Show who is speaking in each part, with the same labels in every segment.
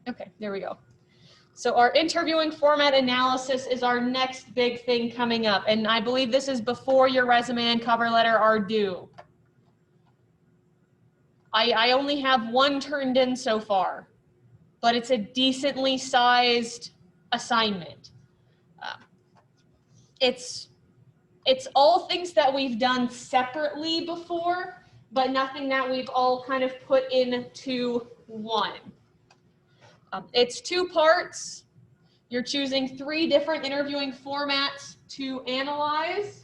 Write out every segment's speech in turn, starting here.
Speaker 1: Okay, there we go. So our interviewing format analysis is our next big thing coming up. And I believe this is before your resume and cover letter are due. I only have one turned in so far, but it's a decently sized assignment. It's all things that we've done separately before, but nothing that we've all kind of put into one. It's 2 parts. You're choosing 3 different interviewing formats to analyze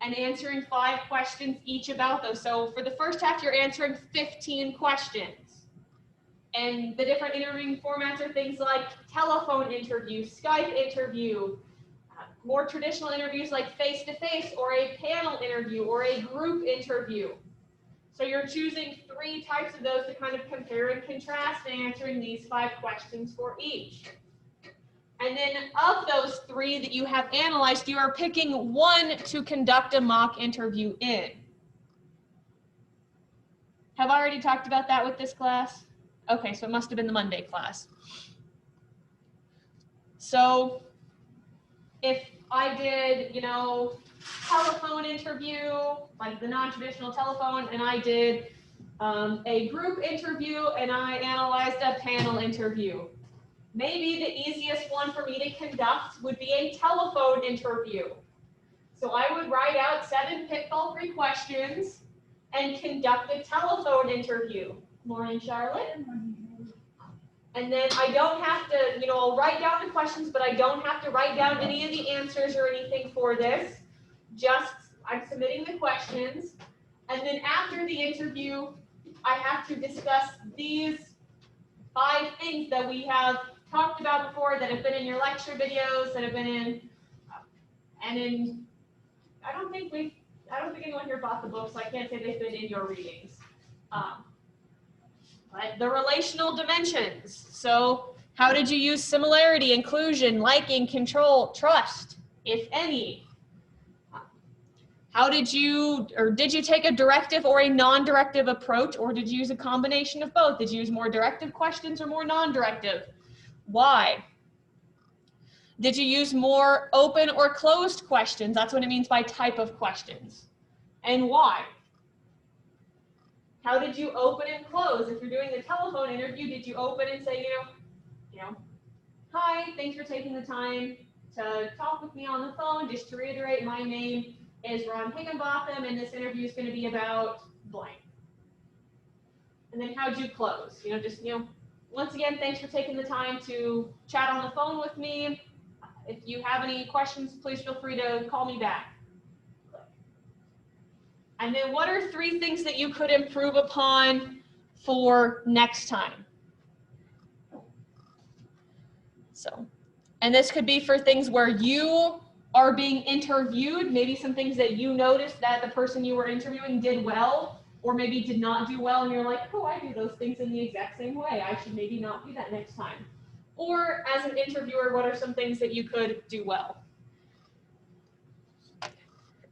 Speaker 1: and answering 5 questions each about those. So for the first half, you're answering 15 questions. And the different interviewing formats are things like telephone interview, Skype interview, more traditional interviews like face-to-face, or a panel interview, or a group interview. So you're choosing 3 types of those to kind of compare and contrast and answering these 5 questions for each. And then of those 3 that you have analyzed, you are picking 1 to conduct a mock interview in. Have I already talked about that with this class? Okay, so it must have been the Monday class. So if I did, telephone interview, like the non-traditional telephone, and I did a group interview, and I analyzed a panel interview. Maybe the easiest one for me to conduct would be a telephone interview. So I would write out 7 pitfall-free questions and conduct a telephone interview. Morning, Charlotte. And then I don't have to, I'll write down the questions, but I don't have to write down any of the answers or anything for this. Just, I'm submitting the questions. And then after the interview, I have to discuss these 5 things that we have talked about before, that have been in your lecture videos, that have been in, I don't think anyone here bought the book, so I can't say they've been in your readings. But the relational dimensions. So how did you use similarity, inclusion, liking, control, trust, if any? How did you take a directive or a non-directive approach, or did you use a combination of both? Did you use more directive questions or more non-directive? Why? Did you use more open or closed questions? That's what it means by type of questions. And why? How did you open and close? If you're doing the telephone interview, did you open and say, hi, thanks for taking the time to talk with me on the phone. Just to reiterate, my name is Ron Higginbotham, and this interview is going to be about blank. And then how'd you close? Once again, thanks for taking the time to chat on the phone with me. If you have any questions, please feel free to call me back. And then what are 3 things that you could improve upon for next time? So, and this could be for things where you are being interviewed, maybe some things that you noticed that the person you were interviewing did well, or maybe did not do well, and you're like, oh, I do those things in the exact same way. I should maybe not do that next time. Or as an interviewer, what are some things that you could do well?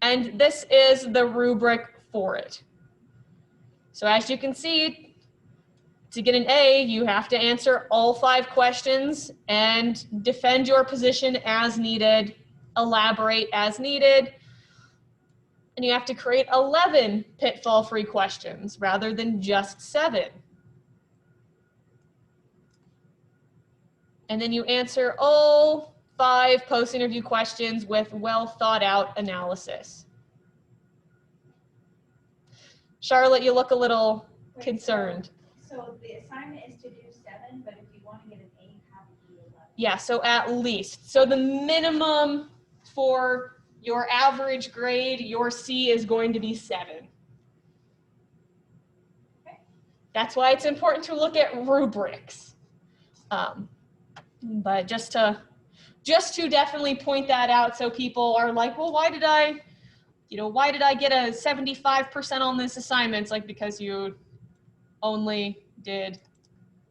Speaker 1: And this is the rubric for it. So as you can see, to get an A, you have to answer all 5 questions and defend your position as needed, elaborate as needed, and you have to create 11 pitfall-free questions rather than just 7. And then you answer all 5 post-interview questions with well-thought-out analysis. Charlotte, you look a little concerned.
Speaker 2: So the assignment is to do 7, but if you want to get an 8, have to do 11.
Speaker 1: Yeah, so at least. So the minimum for your average grade, your C, is going to be 7.
Speaker 2: Okay.
Speaker 1: That's why it's important to look at rubrics. But just to definitely point that out, so people are like, well, why did I get a 75% on this assignment? It's like, because you only did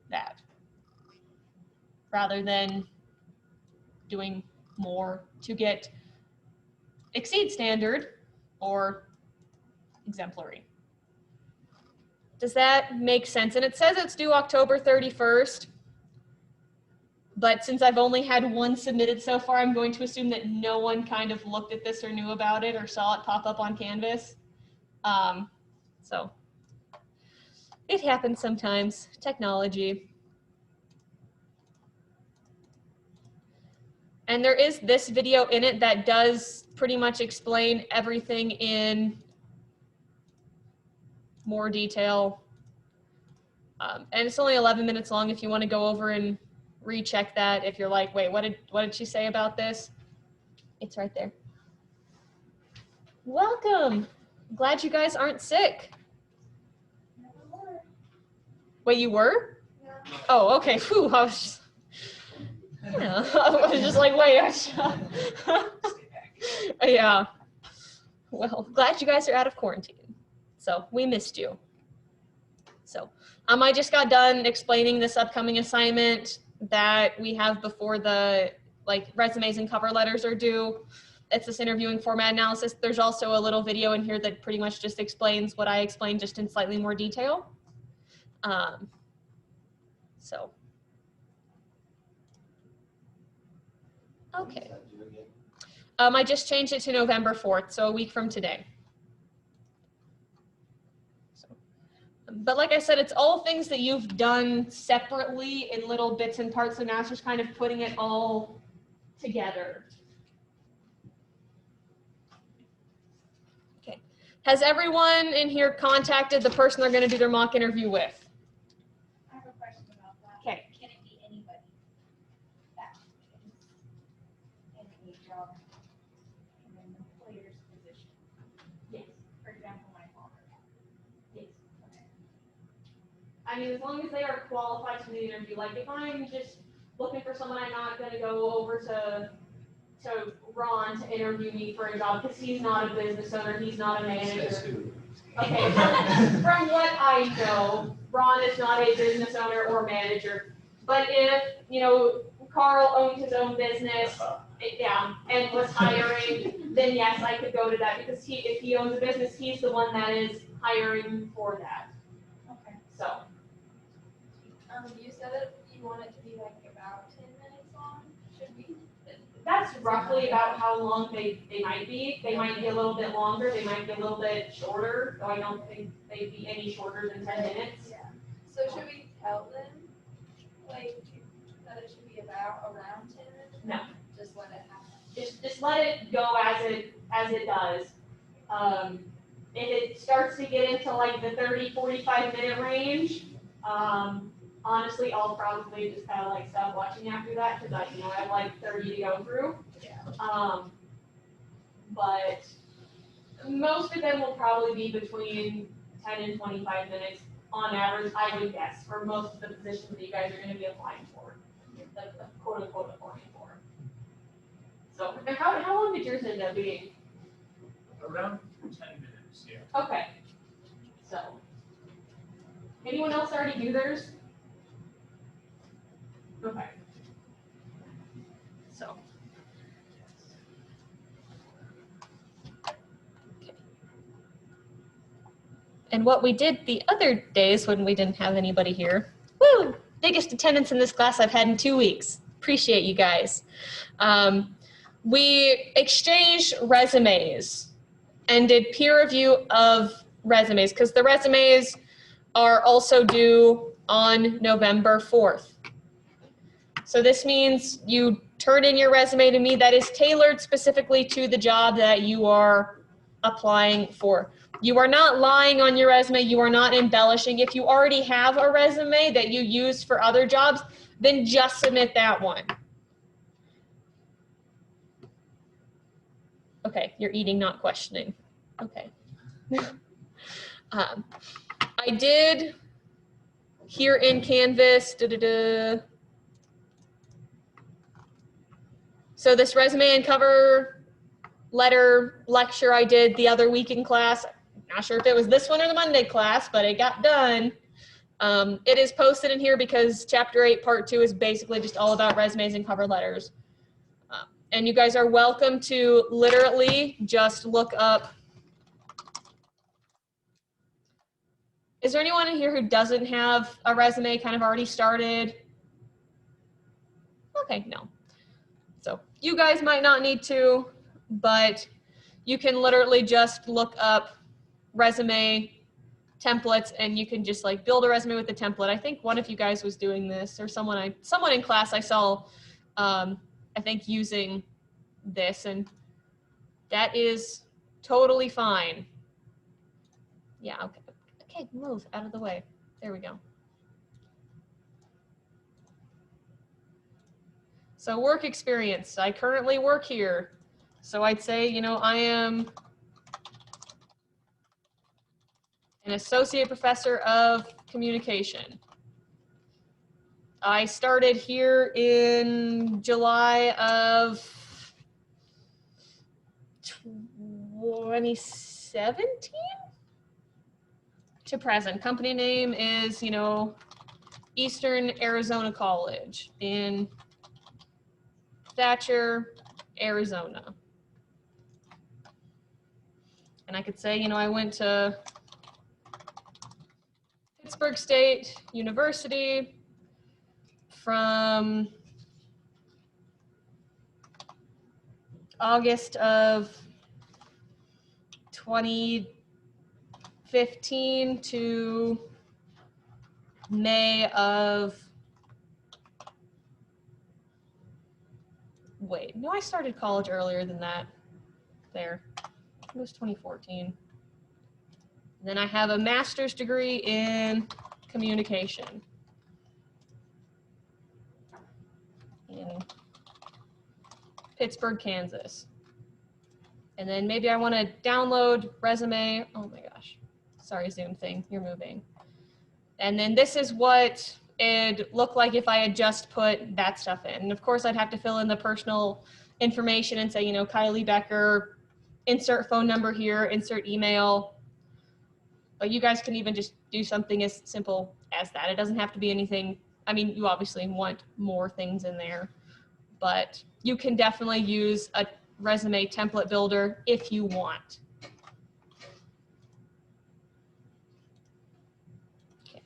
Speaker 1: that, rather than doing more to get exceed standard or exemplary. Does that make sense? And it says it's due October 31st. But since I've only had one submitted so far, I'm going to assume that no one kind of looked at this or knew about it or saw it pop up on Canvas. So it happens sometimes, technology. And there is this video in it that does pretty much explain everything in more detail. And it's only 11 minutes long if you want to go over and recheck that. If you're like, wait, what did she say about this? It's right there. Welcome. Glad you guys aren't sick. Wait, you were?
Speaker 2: Yeah.
Speaker 1: Oh, okay. Whew, I was just, yeah. I was just like, wait. Yeah. Well, glad you guys are out of quarantine. So we missed you. So I just got done explaining this upcoming assignment that we have before the resumes and cover letters are due. It's this interviewing format analysis. There's also a little video in here that pretty much just explains what I explained just in slightly more detail. So, okay. I just changed it to November 4th, so a week from today. But like I said, it's all things that you've done separately in little bits and parts, so now it's just kind of putting it all together. Okay. Has everyone in here contacted the person they're going to do their mock interview with?
Speaker 2: I have a question about that.
Speaker 1: Okay.
Speaker 2: Can it be anybody that in a job in an employer's position?
Speaker 1: Yes.
Speaker 2: For example, my father.
Speaker 1: Yes.
Speaker 2: Okay.
Speaker 1: I mean, as long as they are qualified to the interview. Like if I'm just looking for someone, I'm not going to go over to Ron to interview me for a job because he's not a business owner, he's not a manager. Okay, from what I know, Ron is not a business owner or manager. But if, Carl owned his own business, yeah, and was hiring, then yes, I could go to that because if he owns a business, he's the one that is hiring for that.
Speaker 2: Okay.
Speaker 1: So.
Speaker 3: You said that you want it to be like about 10 minutes long. Should we?
Speaker 1: That's roughly about how long they might be. They might be a little bit longer, they might be a little bit shorter, though I don't think they'd be any shorter than 10 minutes.
Speaker 3: Yeah. So should we tell them, like, that it should be around 10 minutes?
Speaker 1: No.
Speaker 3: Just let it happen.
Speaker 1: Just let it go as it does. If it starts to get into like the 30-45 minute range, honestly, I'll probably just kind of like stop watching after that because I have like 30 to go through.
Speaker 3: Yeah.
Speaker 1: But most of them will probably be between 10 and 25 minutes on average, I would guess, for most of the positions that you guys are going to be applying for, the quote unquote applying for. So, and how long did yours end up being?
Speaker 4: Around 10 minutes, yeah.
Speaker 1: Okay. So, anyone else already do theirs? Okay. So. Okay. And what we did the other days when we didn't have anybody here, woo, biggest attendance in this class I've had in 2 weeks. Appreciate you guys. We exchanged resumes and did peer review of resumes because the resumes are also due on November 4th. So this means you turn in your resume to me that is tailored specifically to the job that you are applying for. You are not lying on your resume. You are not embellishing. If you already have a resume that you use for other jobs, then just submit that one. Okay, you're eating, not questioning. Okay. I did here in Canvas, so this resume and cover letter lecture I did the other week in class, not sure if it was this one or the Monday class, but it got done. It is posted in here because Chapter 8, Part 2 is basically just all about resumes and cover letters. And you guys are welcome to literally just look up. Is there anyone in here who doesn't have a resume kind of already started? Okay, no. So you guys might not need to, but you can literally just look up resume templates and you can just like build a resume with the template. I think one of you guys was doing this, or someone in class I saw, I think using this, and that is totally fine. Yeah, okay. Okay, move out of the way. There we go. So work experience, I currently work here. So I'd say, you know, I am an associate professor of communication. I started here in July of 2017 to present. Company name is, you know, Eastern Arizona College in Thatcher, Arizona. And I could say, you know, I went to Pittsburgh State University from August of 2015 to May of, wait, no, I started college earlier than that. There, it was 2014. Then I have a master's degree in communication in Pittsburgh, Kansas. And then maybe I want to download resume. Oh my gosh. Sorry, Zoom thing, you're moving. And then this is what it'd look like if I had just put that stuff in. And of course, I'd have to fill in the personal information and say, you know, Kylie Becker, insert phone number here, insert email. But you guys can even just do something as simple as that. It doesn't have to be anything. I mean, you obviously want more things in there, but you can definitely use a resume template builder if you want. Okay.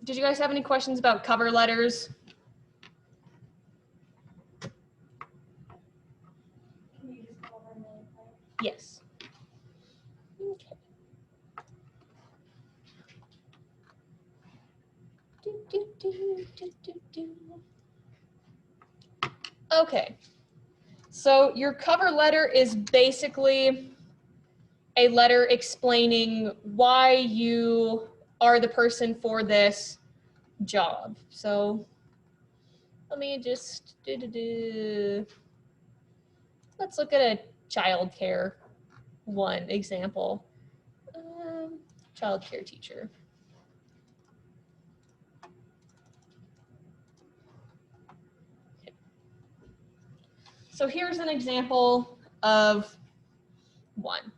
Speaker 1: Did you guys have any questions about cover letters?
Speaker 2: Can you just call them in?
Speaker 1: Yes. Okay. Okay. So your cover letter is basically a letter explaining why you are the person for this job. So let me just let's look at a childcare one example. Childcare teacher. Okay. So here's an example of one.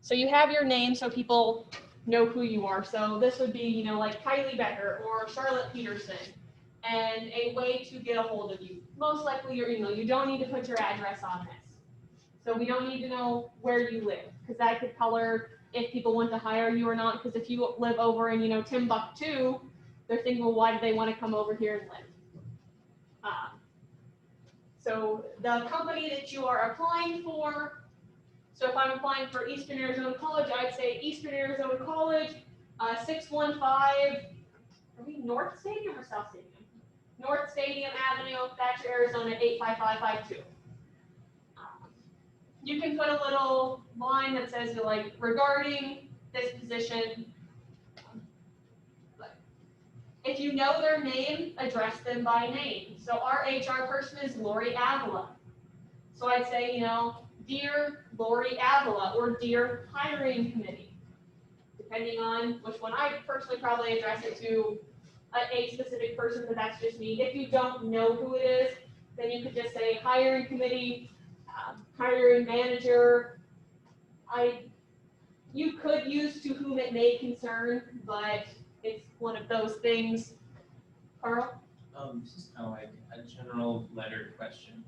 Speaker 1: So you have your name so people know who you are. So this would be, you know, like Kylie Becker or Charlotte Peterson, and a way to get a hold of you. Most likely your email. You don't need to put your address on this. So we don't need to know where you live, because that could color if people want to hire you or not. Because if you live over in, you know, Timbuktu, they're thinking, well, why do they want to come over here and live? So the company that you are applying for. So if I'm applying for Eastern Arizona College, I'd say Eastern Arizona College, 615, are we North Stadium or South Stadium? North Stadium Avenue, Thatcher, Arizona, 85552. You can put a little line that says, like, regarding this position. If you know their name, address them by name. So our HR person is Lori Avila. So I'd say, you know, Dear Lori Avila, or Dear Hiring Committee, depending on which one. I personally probably address it to a specific person, but that's just me. If you don't know who it is, then you could just say Hiring Committee, Hiring Manager. You could use to whom it may concern, but it's one of those things. Carl?
Speaker 5: This is kind of like a general letter question,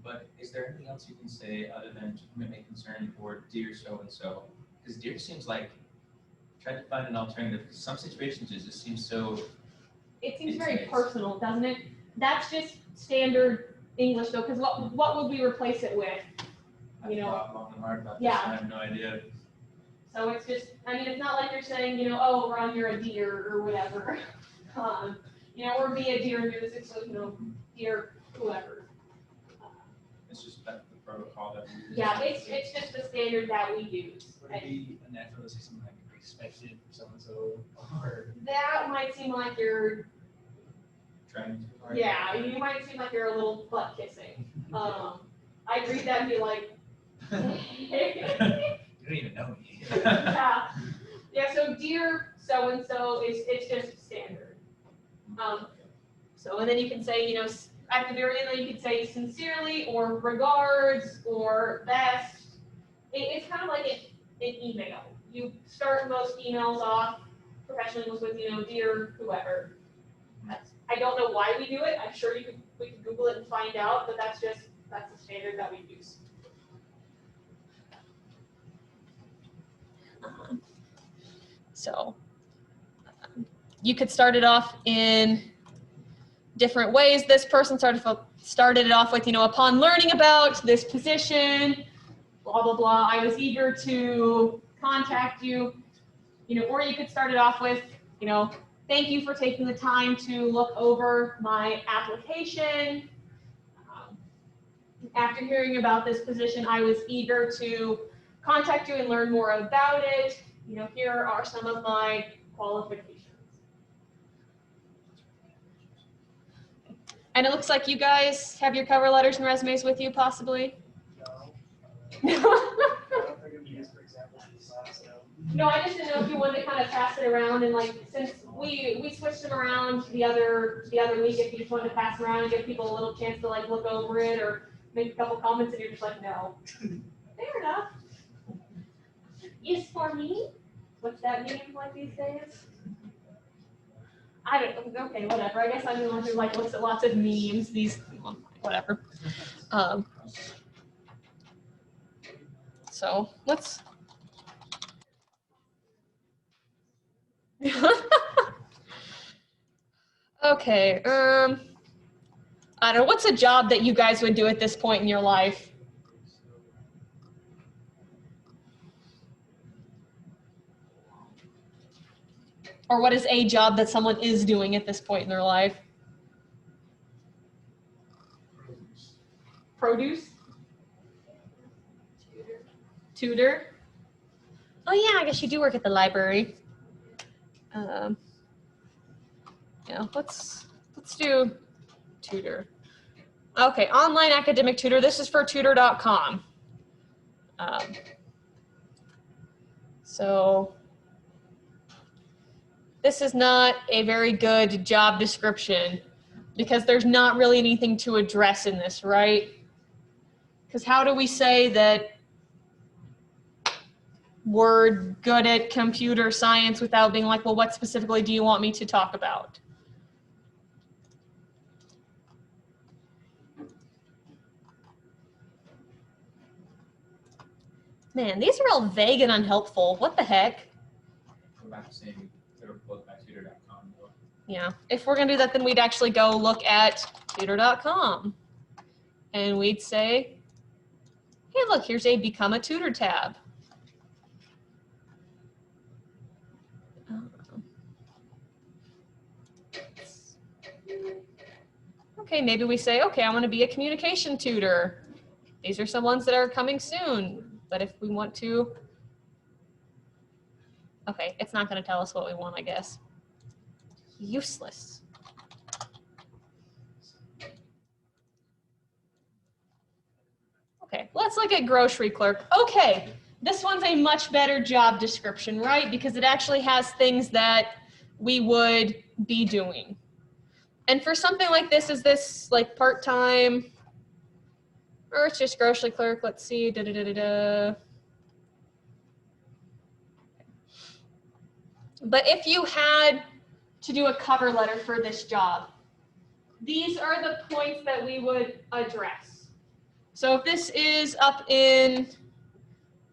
Speaker 5: but is there anything else you can say other than to whom it may concern or dear so-and-so? Because dear seems like tried to find an alternative. Some situations it just seems so.
Speaker 1: It seems very
Speaker 5: Intimate.
Speaker 1: personal, doesn't it? That's just standard English though, because what would we replace it with?
Speaker 5: I've
Speaker 1: You know,
Speaker 5: thought long and hard about this.
Speaker 1: yeah.
Speaker 5: I have no idea.
Speaker 1: So it's just, I mean, it's not like you're saying, you know, oh, Ron, you're a deer or whatever. You know, or be a deer in music, so, you know, deer, whoever.
Speaker 5: It's just that's the protocol that we use.
Speaker 1: Yeah, it's just the standard that we use.
Speaker 4: Would it be a natural to say something like expected so-and-so, or?
Speaker 1: That might seem like you're,
Speaker 5: Trying too hard.
Speaker 1: yeah, you might seem like you're a little butt kissing. I'd read that and be like,
Speaker 4: You don't even know me.
Speaker 1: yeah. Yeah, so dear so-and-so it's just standard. So, and then you can say, you know, at the very end, you could say sincerely or regards or best. It's kind of like an email. You start most emails off professionally with, you know, dear whoever. I don't know why we do it. I'm sure we could Google it and find out, but that's the standard that we use. So you could start it off in different ways. This person started it off with, you know, upon learning about this position, blah, blah, blah, I was eager to contact you, you know, or you could start it off with, you know, thank you for taking the time to look over my application. After hearing about this position, I was eager to contact you and learn more about it. You know, here are some of my qualifications. And it looks like you guys have your cover letters and resumes with you, possibly?
Speaker 4: No. I don't think it'd be used for examples in class, so.
Speaker 1: No, I just didn't know if you wanted to kind of pass it around and like, since we switched them around the other week, if you just wanted to pass them around and give people a little chance to like look over it or make a couple comments and you're just like, no. Fair enough. Is for me? What's that mean like these days? I don't know. Okay, whatever. I guess I'm the one who like looks at lots of memes. Whatever. So let's. Okay. I don't know. What's a job that you guys would do at this point in your life? Or what is a job that someone is doing at this point in their life? Produce? Tutor? Oh yeah, I guess you do work at the library. Yeah, let's do tutor. Okay, online academic tutor. This is for tutor.com. So this is not a very good job description because there's not really anything to address in this, right? Because how do we say that we're good at computer science without being like, well, what specifically do you want me to talk about? Man, these are all vague and unhelpful. What the heck?
Speaker 5: Go back to saying tutor.com.
Speaker 1: Yeah, if we're gonna do that, then we'd actually go look at tutor.com. And we'd say, hey, look, here's a Become a Tutor tab. Okay, maybe we say, okay, I want to be a communication tutor. These are some ones that are coming soon. But if we want to, okay, it's not going to tell us what we want, I guess. Useless. Okay, let's look at grocery clerk. Okay, this one's a much better job description, right? Because it actually has things that we would be doing. And for something like this, is this like part-time? Or it's just grocery clerk, let's see, But if you had to do a cover letter for this job, these are the points that we would address. So if this is up in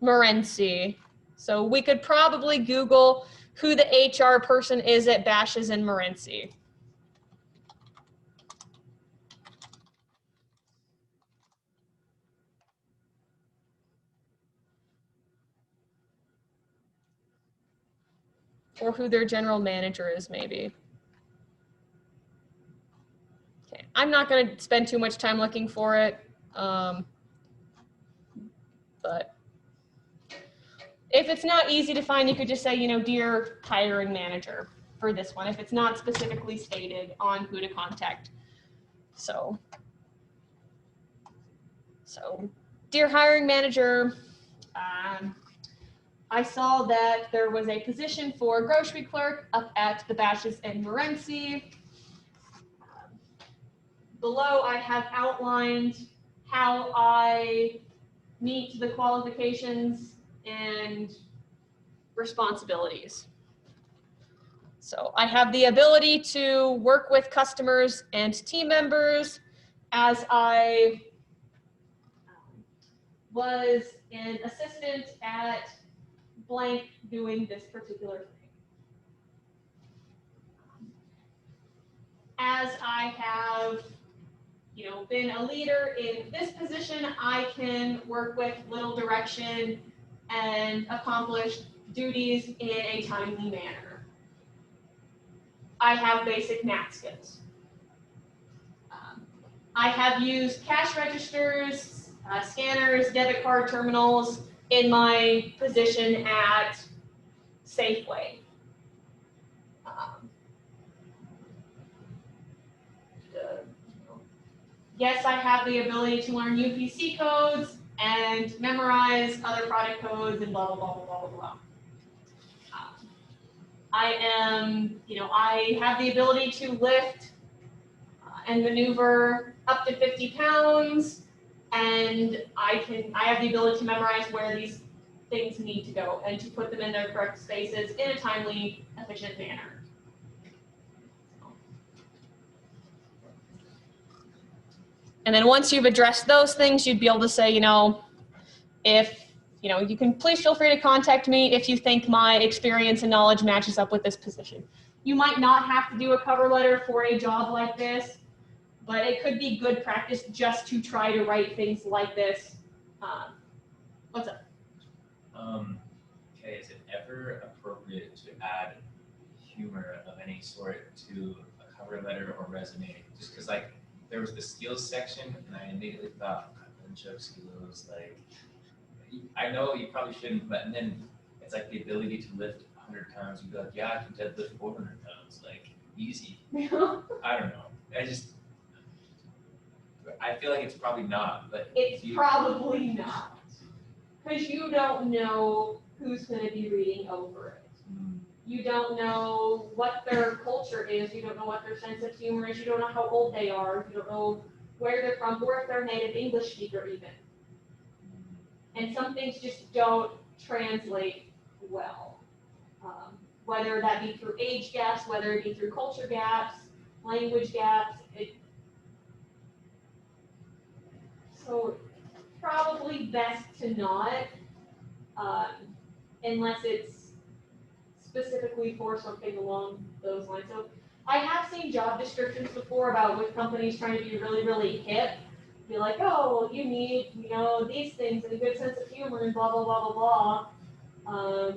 Speaker 1: Morenci, So we could probably Google who the HR person is at Bashes and Morenci. Or who their general manager is, maybe. Okay, I'm not going to spend too much time looking for it, but if it's not easy to find, you could just say, you know, dear hiring manager for this one, if it's not specifically stated on who to contact. So dear hiring manager, I saw that there was a position for grocery clerk up at the Bashes and Morenci. Below, I have outlined how I meet the qualifications and responsibilities. So I have the ability to work with customers and team members as I was an assistant at blank doing this particular thing. As I have, you know, been a leader in this position, I can work with little direction and accomplish duties in a timely manner. I have basic math skills. I have used cash registers, scanners, debit card terminals in my position at Safeway. Yes, I have the ability to learn UPC codes and memorize other product codes and blah, blah, blah, blah, blah, blah. I am, you know, I have the ability to lift and maneuver up to 50 pounds, and I have the ability to memorize where these things need to go and to put them in their correct spaces in a timely, efficient manner. And then once you've addressed those things, you'd be able to say, you know, if, you know, you can please feel free to contact me if you think my experience and knowledge matches up with this position. You might not have to do a cover letter for a job like this, but it could be good practice just to try to write things like this. What's up?
Speaker 5: Okay, is it ever appropriate to add humor of any sort to a cover letter or resume? Just because, like, there was the skills section, and I immediately thought, a bunch of skills, like, I know you probably shouldn't, but and then it's like the ability to lift 100 pounds. You'd be like, yeah, I can deadlift 400 pounds, like, easy. I don't know. I feel like it's probably not, but
Speaker 1: it's probably not, because you don't know who's going to be reading over it. You don't know what their culture is. You don't know what their sense of humor is. You don't know how old they are. You don't know where they're from, or if they're a native English speaker even. And some things just don't translate well, whether that be through age gaps, whether it be through culture gaps, language gaps. So probably best to not, unless it's specifically for something along those lines. So I have seen job descriptions before about with companies trying to be really, really hip. Be like, oh, well, you need, you know, these things and a good sense of humor and blah, blah, blah, blah, blah.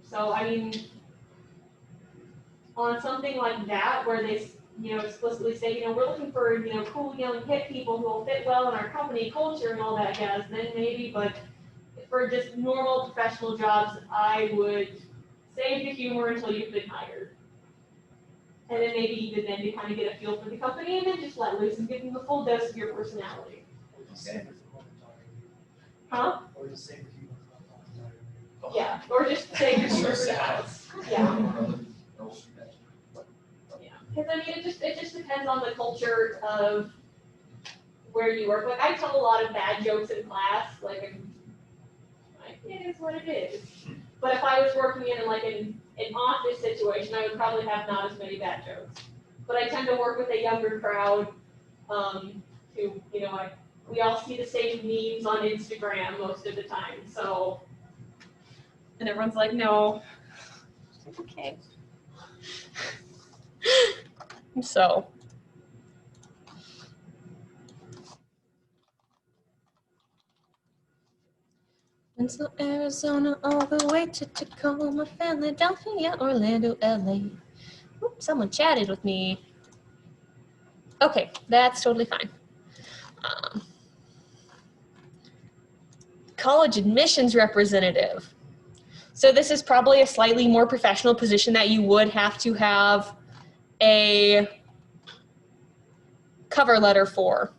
Speaker 1: So, I mean, on something like that, where they, you know, explicitly say, you know, we're looking for, you know, cool, young, hip people who will fit well in our company culture and all that jazz, then maybe, but for just normal professional jobs, I would save the humor until you've been hired. And then maybe even then to kind of get a feel for the company and then just let loose and give them the full dose of your personality. Huh?
Speaker 4: Or just save a few.
Speaker 1: Yeah, or just save your humor for
Speaker 5: sad.
Speaker 1: Yeah. Yeah, because I mean, it just depends on the culture of where you work. Like I tell a lot of bad jokes in class, like it is what it is. But if I was working in like an office situation, I would probably have not as many bad jokes. But I tend to work with a younger crowd, who, you know, we all see the same memes on Instagram most of the time. So And everyone's like, no. Okay. So. And so Arizona all the way to Tacoma, Philadelphia, Orlando, LA. Oops, someone chatted with me. Okay, that's totally fine. College admissions representative. So this is probably a slightly more professional position that you would have to have a cover letter for.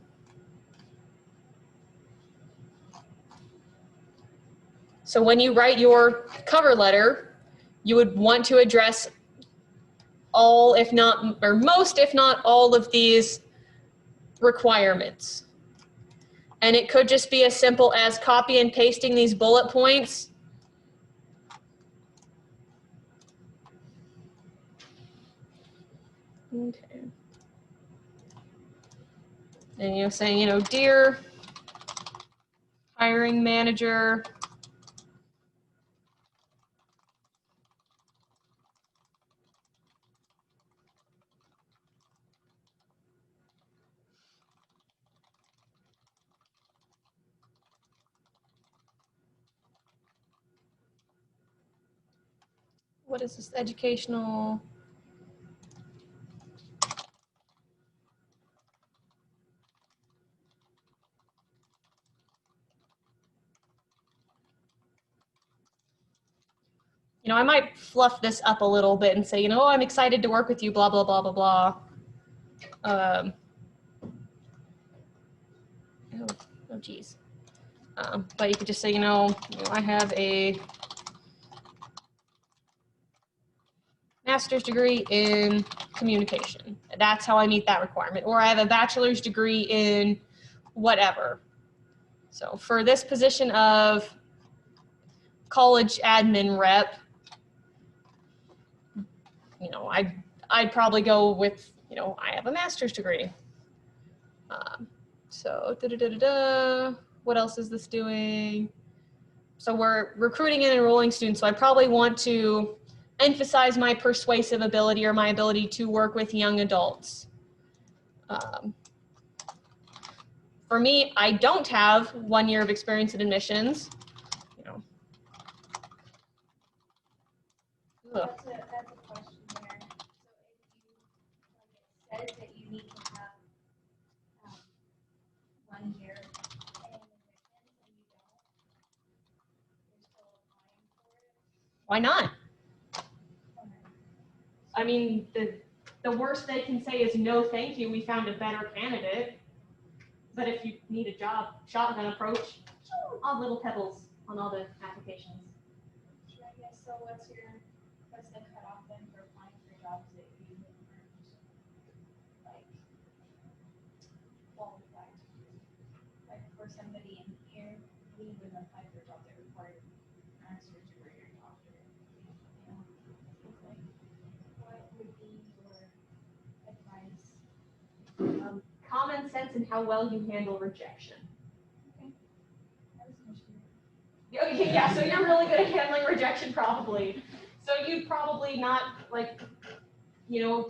Speaker 1: So when you write your cover letter, you would want to address all, if not, or most, if not all of these requirements. And it could just be as simple as copy and pasting these bullet points. Okay. And you're saying, dear hiring manager, what is this, educational? I might fluff this up a little bit and say, I'm excited to work with you, blah, blah, blah, blah, blah. Oh, geez. But you could just say, I have a master's degree in communication. That's how I meet that requirement. Or I have a bachelor's degree in whatever. So for this position of college admin rep, I'd probably go with, I have a master's degree. So what else is this doing? So we're recruiting and enrolling students. So I probably want to emphasize my persuasive ability or my ability to work with young adults. For me, I don't have 1 year of experience in admissions. Ugh.
Speaker 2: That's a question there. So if you, like it says that you need to have 1 year in admissions and you don't, you're still applying for it?
Speaker 1: Why not?
Speaker 2: Okay.
Speaker 1: I mean, the worst they can say is no, thank you. We found a better candidate. But if you need a job, shotgun approach, all little pebbles on all the applications.
Speaker 2: Sure, I guess, so what's the cutoff then for applying for jobs that you aren't, like, qualified to do? Like, for somebody in here, we would apply for a job that required master's degree or doctorate. It's like, what would be your advice?
Speaker 1: Common sense and how well you handle rejection.
Speaker 2: That was an issue.
Speaker 1: Okay, yeah, so you're really good at handling rejection probably. So you'd probably not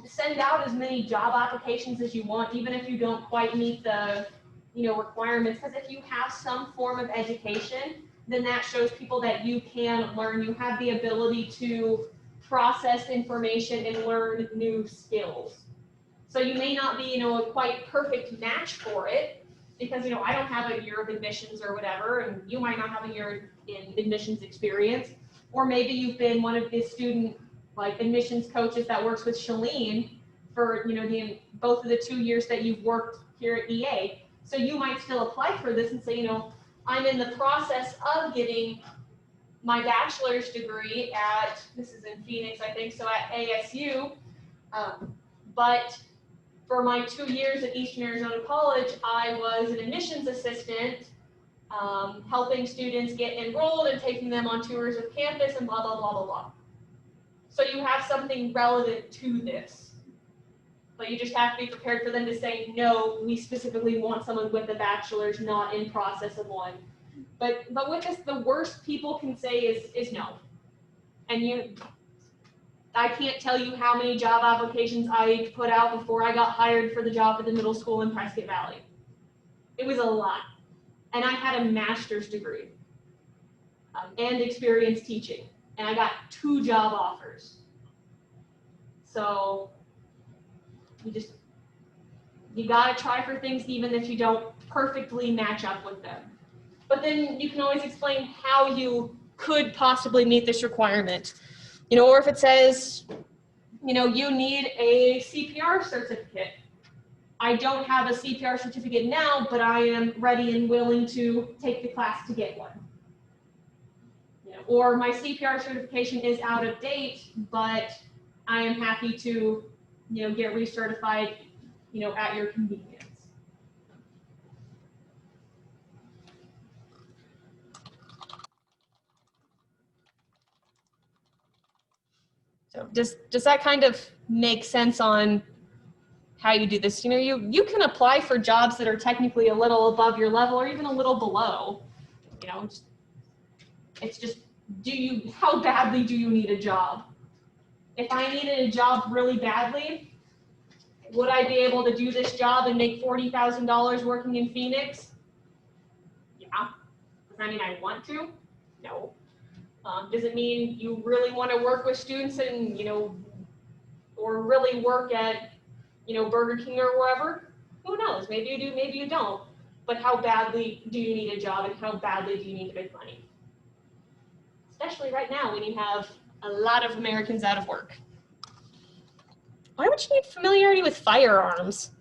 Speaker 1: send out as many job applications as you want, even if you don't quite meet the, requirements. Because if you have some form of education, then that shows people that you can learn. You have the ability to process information and learn new skills. So you may not be, a quite perfect match for it because, I don't have a year of admissions or whatever, and you might not have a year in admissions experience. Or maybe you've been one of the student admissions coaches that works with Shalene for, both of the 2 years that you've worked here at EA. So you might still apply for this and say, I'm in the process of getting my bachelor's degree at, this is in Phoenix, I think, so at ASU, but for my 2 years at Eastern Arizona College, I was an admissions assistant, helping students get enrolled and taking them on tours of campus and blah, blah, blah, blah, blah. So you have something relevant to this. But you just have to be prepared for them to say, no, we specifically want someone with a bachelor's, not in process of one. But with this, the worst people can say is no. And I can't tell you how many job applications I put out before I got hired for the job at the middle school in Prescott Valley. It was a lot. And I had a master's degree and experience teaching. And I got 2 job offers. So you gotta try for things even if you don't perfectly match up with them. But then you can always explain how you could possibly meet this requirement. Or if it says, you need a CPR certificate. I don't have a CPR certificate now, but I am ready and willing to take the class to get one. Or my CPR certification is out of date, but I am happy to, get recertified, at your convenience. So does that kind of make sense on how you do this? You can apply for jobs that are technically a little above your level or even a little below. It's just, how badly do you need a job? If I needed a job really badly, would I be able to do this job and make $40,000 working in Phoenix? Yeah. Does that mean I want to? No. Does it mean you really want to work with students and, or really work at, Burger King or wherever? Who knows? Maybe you do, maybe you don't. But how badly do you need a job and how badly do you need to make money? Especially right now when you have a lot of Americans out of work. Why would you need familiarity with firearms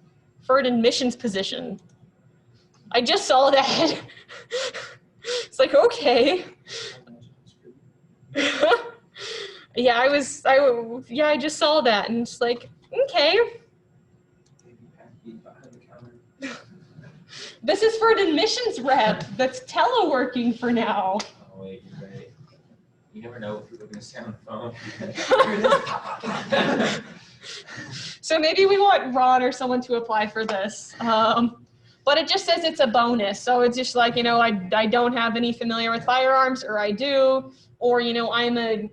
Speaker 1: for an admissions position? I just saw that. It's like, okay. Yeah, I just saw that and it's like, okay. This is for an admissions rep that's teleworking for now.
Speaker 5: Oh wait, you're right. You never know if people are gonna stay on the phone.
Speaker 1: So maybe we want Ron or someone to apply for this. But it just says it's a bonus. So it's just like, I don't have any familiar with firearms, or I do, or, I'm a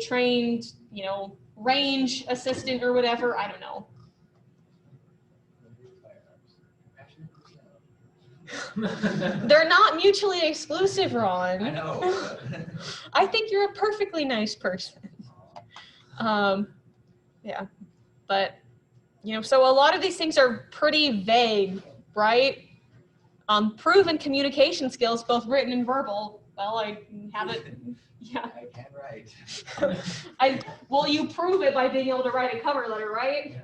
Speaker 1: trained, range assistant or whatever. I don't know. They're not mutually exclusive, Ron.
Speaker 5: I know.
Speaker 1: I think you're a perfectly nice person. Yeah, but, so a lot of these things are pretty vague, right? Proven communication skills, both written and verbal. Well, I have it. Yeah.
Speaker 5: I can write.
Speaker 1: Well, you prove it by being able to write a cover letter, right?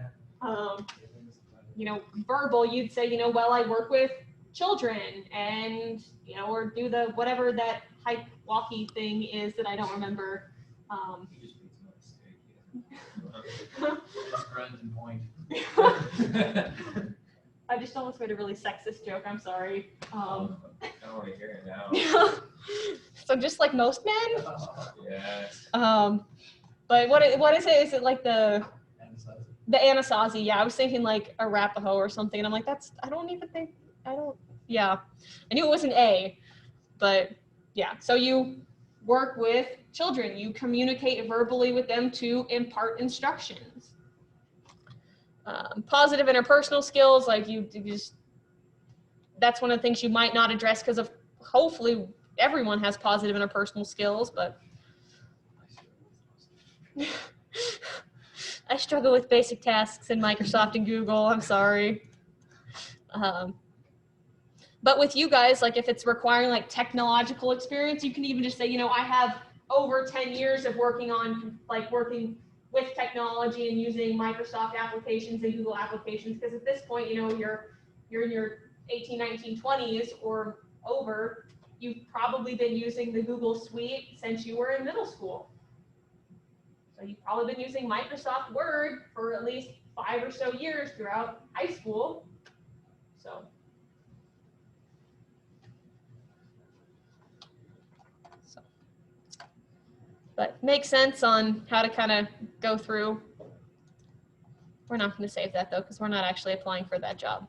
Speaker 1: Verbal, you'd say, well, I work with children and, or do the whatever that hike walkie thing is that I don't remember.
Speaker 5: Just grunt and point.
Speaker 1: I just almost made a really sexist joke. I'm sorry.
Speaker 5: I don't want to hear it now.
Speaker 1: So just like most men.
Speaker 5: Yes.
Speaker 1: But what is it? Is it like the Anasazi? Yeah, I was thinking like Arapaho or something, and I'm like, yeah. I knew it was an A, but yeah. So you work with children. You communicate verbally with them to impart instructions. Positive interpersonal skills, like you just, that's one of the things you might not address because of, hopefully everyone has positive interpersonal skills, but I struggle with basic tasks in Microsoft and Google, I'm sorry. But with you guys, like if it's requiring like technological experience, you can even just say, I have over 10 years of working with technology and using Microsoft applications and Google applications, because at this point, you're in your 18, 19, 20s or over. You've probably been using the Google Suite since you were in middle school. So you've probably been using Microsoft Word for at least 5 or so years throughout high school. But makes sense on how to kind of go through. We're not going to save that though, because we're not actually applying for that job.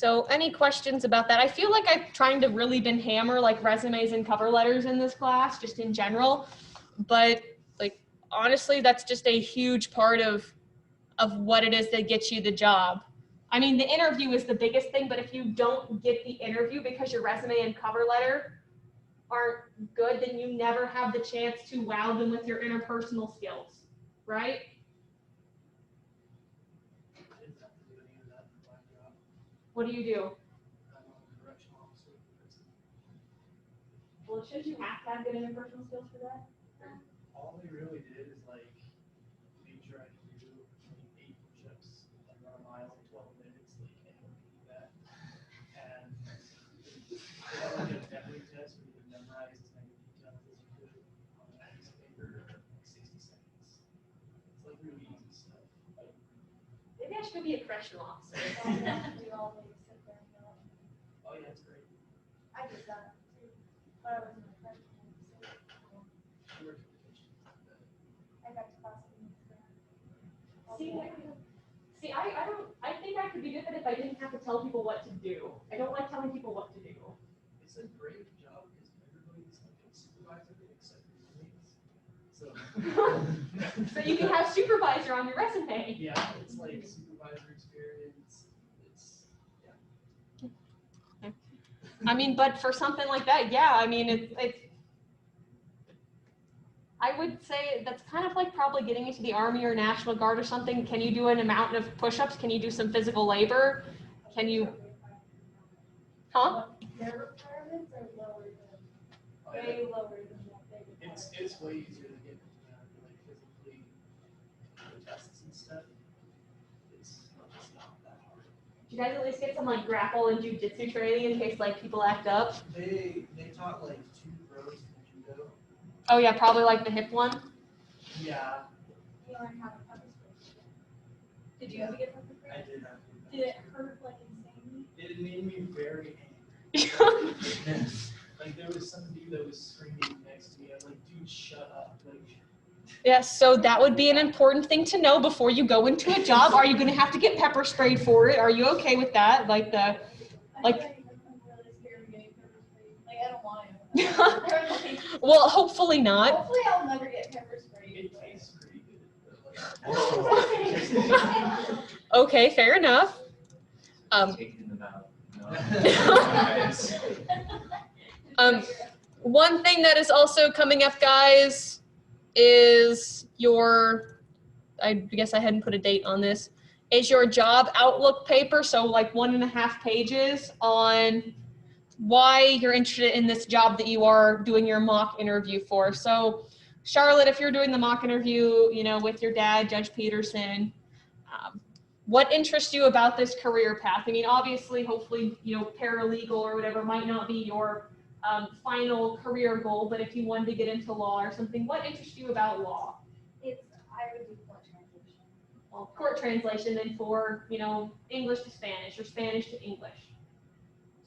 Speaker 1: So any questions about that? I feel like I've trying to really been hammer like resumes and cover letters in this class, just in general. But like, honestly, that's just a huge part of what it is that gets you the job. I mean, the interview is the biggest thing, but if you don't get the interview because your resume and cover letter aren't good, then you never have the chance to wow them with your interpersonal skills, right?
Speaker 4: I didn't have to do any of that in my job.
Speaker 1: What do you do?
Speaker 4: I'm a correctional officer.
Speaker 1: Well, shouldn't you have to have good interpersonal skills for that?
Speaker 4: All they really did is like made sure I could do like 8 push-ups and run a mile in 12 minutes, like anyone can do that. And they had like a memory test where you would memorize as many details as you could on a piece of paper in like 60 seconds. It's like really easy stuff.
Speaker 1: Maybe I should be a correctional officer.
Speaker 2: We always sit there and go,
Speaker 4: Oh yeah, it's great.
Speaker 2: I did that too, but I was in a freshman, so I got to class and
Speaker 1: I think I could be good at it if I didn't have to tell people what to do. I don't like telling people what to do.
Speaker 4: It's a great job because everybody's like a supervisor except for roommates. So
Speaker 1: So you can have supervisor on your resume.
Speaker 4: yeah, it's like supervisor experience. It's
Speaker 1: I mean, but for something like that, yeah, I mean, it's I would say that's kind of like probably getting into the Army or National Guard or something. Can you do an amount of push-ups? Can you do some physical labor? Can you, huh?
Speaker 2: their requirements are lower than,
Speaker 4: oh, yeah.
Speaker 2: way lower than what they require.
Speaker 4: It's way easier to get like physically the tests and stuff. It's not that hard.
Speaker 1: Did you guys at least get some like grapple and jujitsu training in case like people act up?
Speaker 4: They taught like 2 pros in judo.
Speaker 1: Oh yeah, probably like the hip one.
Speaker 4: Yeah,
Speaker 2: You learn how to pepper spray. Did you ever get pepper spray?
Speaker 4: I did have to.
Speaker 2: Did it hurt like insanely?
Speaker 4: It made me very angry. Like there was some dude that was screaming next to me. I'm like, dude, shut up. Like
Speaker 1: Yes, so that would be an important thing to know before you go into a job. Are you going to have to get pepper sprayed for it? Are you okay with that? Like the, like,
Speaker 2: I'm really scared of getting pepper sprayed. Like, I don't want to.
Speaker 1: well, hopefully not.
Speaker 2: Hopefully I'll never get pepper sprayed.
Speaker 4: it tastes pretty good. But, like,
Speaker 1: Okay, fair enough.
Speaker 5: Take it in the mouth. No.
Speaker 1: One thing that is also coming up, guys, is your, I guess I hadn't put a date on this, is your job outlook paper. So like 1.5 pages on why you're interested in this job that you are doing your mock interview for. So Charlotte, if you're doing the mock interview, you know, with your dad, Judge Peterson, what interests you about this career path? I mean, obviously, hopefully, you know, paralegal or whatever might not be your final career goal, but if you wanted to get into law or something, what interests you about law?
Speaker 2: I would do court translation.
Speaker 1: Well, court translation then for, you know, English to Spanish or Spanish to English.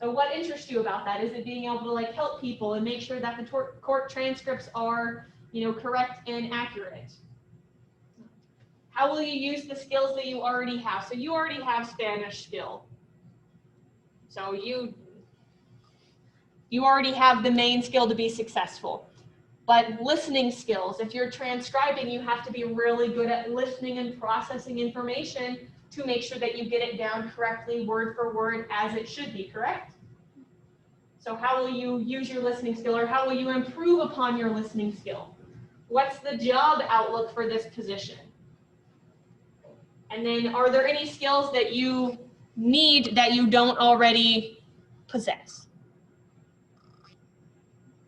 Speaker 1: So what interests you about that? Is it being able to like help people and make sure that the court transcripts are, you know, correct and accurate? How will you use the skills that you already have? So you already have Spanish skill. So you already have the main skill to be successful. But listening skills, if you're transcribing, you have to be really good at listening and processing information to make sure that you get it down correctly, word for word, as it should be, correct? So how will you use your listening skill, or how will you improve upon your listening skill? What's the job outlook for this position? And then are there any skills that you need that you don't already possess?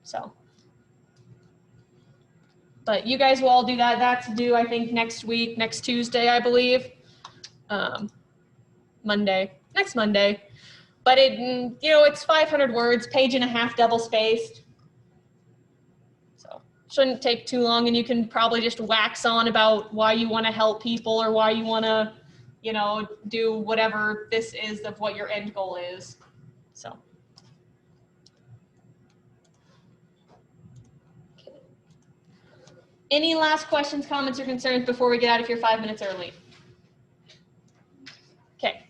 Speaker 1: So, but you guys will all do that. That's due, I think, next week, next Tuesday, I believe. Next Monday. But it, you know, it's 500 words, 1.5 pages, double spaced. So shouldn't take too long, and you can probably just wax on about why you want to help people or why you want to, you know, do whatever this is of what your end goal is. So. Okay. Any last questions, comments, or concerns before we get out of here 5 minutes early? Okay.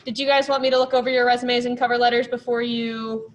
Speaker 1: Did you guys want me to look over your resumes and cover letters before you